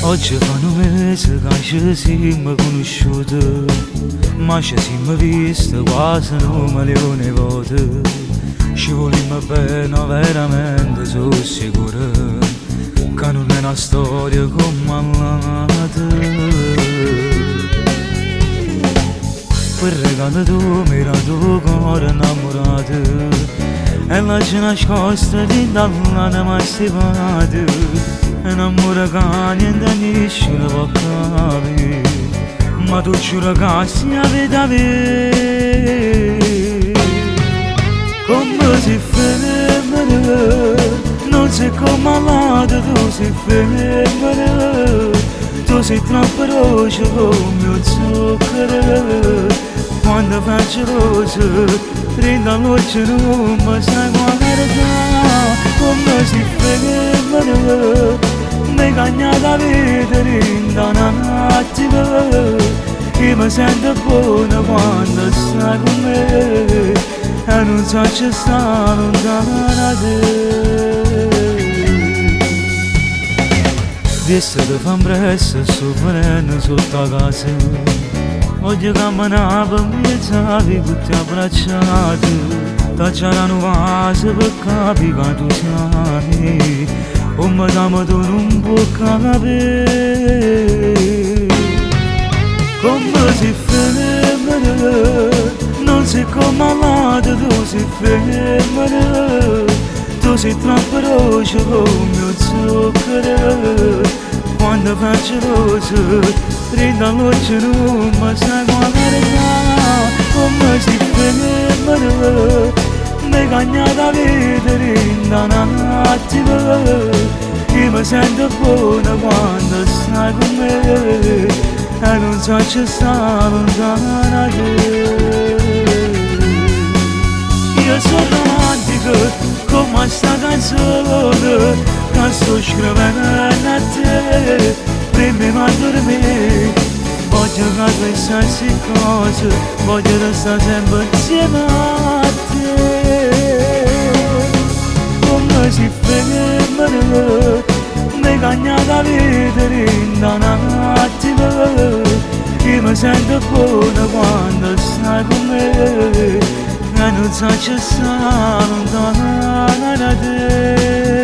Oggi fanno mesi che ci siamo conosciuti, ma ci siamo visti quasi un milione di volte. Ci volimmo bene, veramente sono sicuro che non è una storia come l'altra. Per regalo tu mi era tuo cuore innamorato e la ci nascosta di dall'anima mai stipata. Un amore che niente nessuno può capire, ma tu giuro che si vita me. Come si femmina, non sei come l'altra, tu sei femmina. Tu sei troppo rosa come il zucchero, quando faccio rosa, prendo la luce non mi sai guardare. Come si femmina, mi cagna da vedere in un attimo, che mi sento buona quando stai con me e non so ci sta lontana da te. Visto che fa presto sto venendo sotto casa, oggi camminavo mi stavi tutti abbracciati, t'acciaranno vase per capire che tu siami. Come t'amo tu non puoi capire. Come si femmina, non sei come l'altra, tu sei femmina. Tu sei troppo rosa come il zucchero, quando faccio rosa, prendo la luce non mi sai guardare. Come si femmina, mi cagna da vedere in un attimo, che mi sento buona quando stai con me e non so ci sta lontana da te. Io sono romantico come sta canzone che sto scrivendo a te, prima a dormire. Voglio che tu sai cose, voglio restare sempre insieme a te. Come si femmina, mi cagna da vedere in un attimo, che mi sento buona quando stai con me e non so ci sta lontana da te.